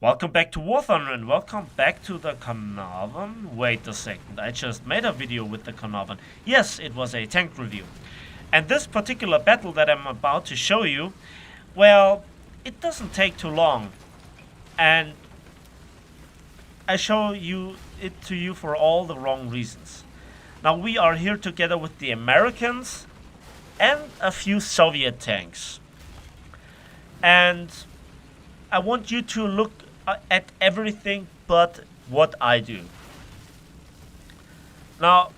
Welcome back to War Thunder and welcome back to the Caernarvon. Wait a second, I just made a video with the Caernarvon. Yes, it was a tank review. And this particular battle that I'm about to show you, well, it doesn't take too long. And I show it to you for all the wrong reasons. Now we are here together with the Americans and a few Soviet tanks. And I want you to look at everything but what I do. Now,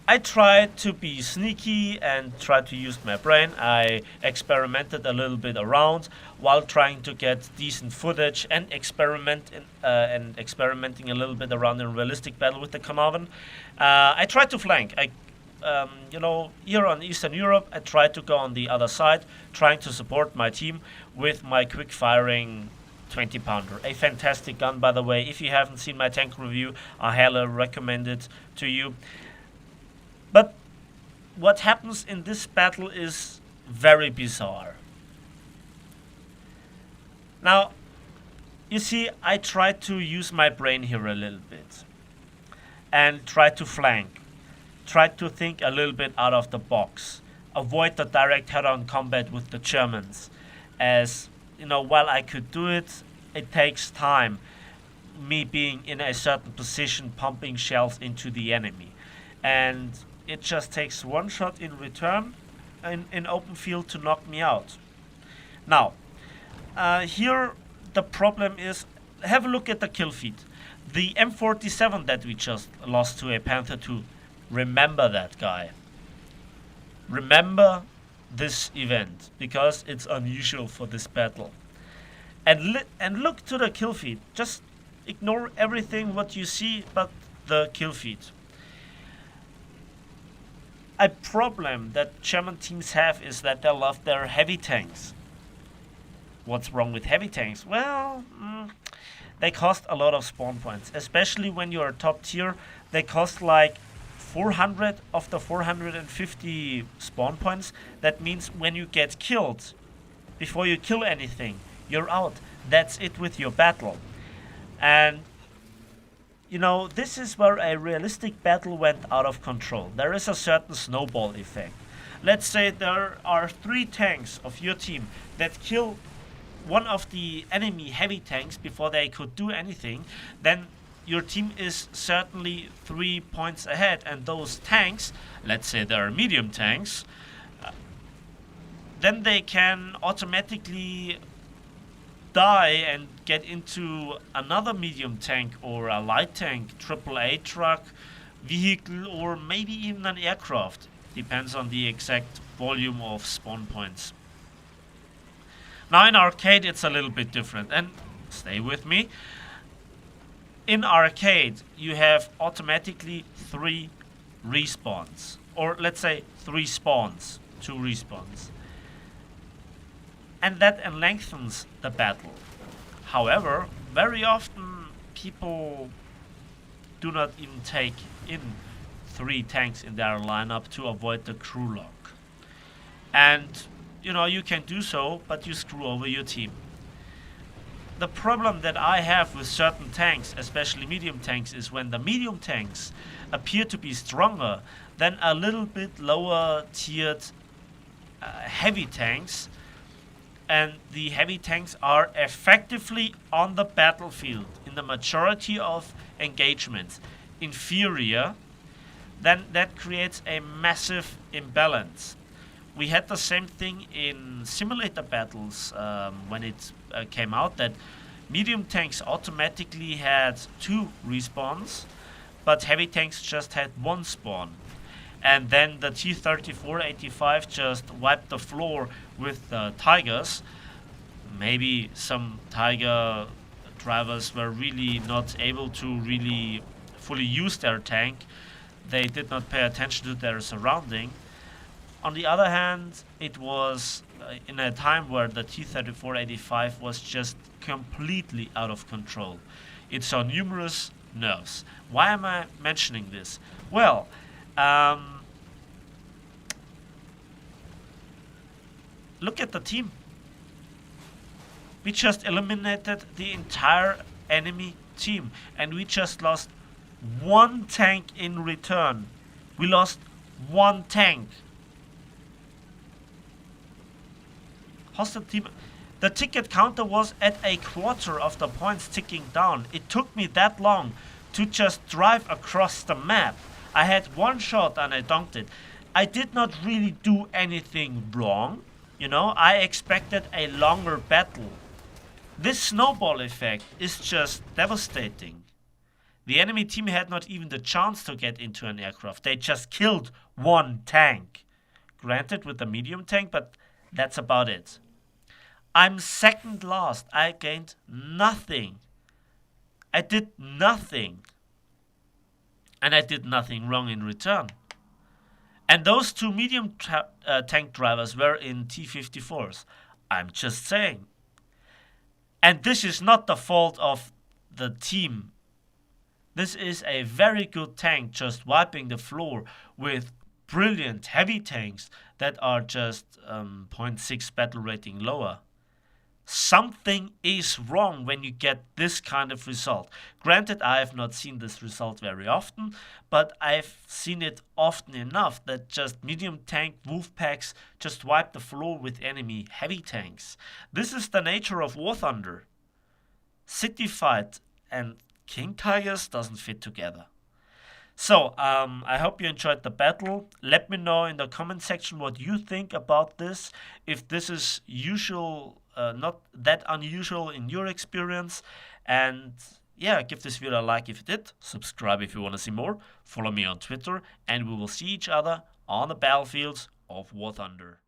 I tried to be sneaky and try to use my brain. I experimented a little bit around while trying to get decent footage and experimenting a little bit around in realistic battle with the Caernarvon. I tried to flank. Here on Eastern Europe, I tried to go on the other side, trying to support my team with my quick firing 20 pounder. A fantastic gun, by the way. If you haven't seen my tank review, I highly recommend it to you. But what happens in this battle is very bizarre. Now, you see, I tried to use my brain here a little bit and try to flank. Try to think a little bit out of the box. Avoid the direct head-on combat with the Germans. As you know, while I could do it, it takes time. Me being in a certain position, pumping shells into the enemy. And it just takes one shot in return in open field to knock me out. Now, here the problem is, have a look at the kill feed. The M47 that we just lost to a Panther II. Remember that guy. Remember this event, because it's unusual for this battle. And look to the kill feed. Just ignore everything what you see but the kill feed. A problem that German teams have is that they love their heavy tanks. What's wrong with heavy tanks? Well, they cost a lot of spawn points, especially when you're top tier. They cost like 400 of the 450 spawn points. That means when you get killed, before you kill anything, you're out. That's it with your battle. And you know, this is where a realistic battle went out of control. There is a certain snowball effect. Let's say there are 3 tanks of your team that kill one of the enemy heavy tanks before they could do anything, then your team is certainly 3 points ahead, and those tanks, let's say they are medium tanks, then they can automatically die and get into another medium tank or a light tank, AAA truck, vehicle, or maybe even an aircraft. Depends on the exact volume of spawn points. Now in arcade it's a little bit different, and stay with me. In arcade you have automatically 3 respawns, or let's say 3 spawns, 2 respawns. And that lengthens the battle. However, very often people do not even take in 3 tanks in their lineup to avoid the crew lock. And you know, you can do so, but you screw over your team. The problem that I have with certain tanks, especially medium tanks, is when the medium tanks appear to be stronger than a little bit lower tiered heavy tanks, and the heavy tanks are effectively on the battlefield in the majority of engagements inferior, then that creates a massive imbalance. We had the same thing in simulator battles when it came out, that medium tanks automatically had 2 respawns, but heavy tanks just had 1 spawn. And then the T-34-85 just wiped the floor with the Tigers. Maybe some Tiger drivers were really not able to really fully use their tank. They did not pay attention to their surrounding. On the other hand, it was in a time where the T-34-85 was just completely out of control. It saw numerous nerfs. Why am I mentioning this? Well, look at the team. We just eliminated the entire enemy team, and we just lost one tank in return. We lost one tank. Hostile team. The ticket counter was at a quarter of the points ticking down. It took me that long to just drive across the map. I had one shot and I dunked it. I did not really do anything wrong. You know, I expected a longer battle. This snowball effect is just devastating. The enemy team had not even the chance to get into an aircraft. They just killed one tank. Granted with the medium tank, but that's about it. I'm second last. I gained nothing. I did nothing. And I did nothing wrong in return. And those two medium tank drivers were in T-54s. I'm just saying. And this is not the fault of the team. This is a very good tank just wiping the floor with brilliant heavy tanks that are just 0.6 battle rating lower. Something is wrong when you get this kind of result. Granted, I have not seen this result very often, but I've seen it often enough that just medium tank wolf packs just wipe the floor with enemy heavy tanks. This is the nature of War Thunder. City Fight and King Tigers doesn't fit together. So, I hope you enjoyed the battle. Let me know in the comment section what you think about this. If this is usual, not that unusual in your experience. And yeah, give this video a like if you did. Subscribe if you want to see more. Follow me on Twitter. And we will see each other on the battlefields of War Thunder.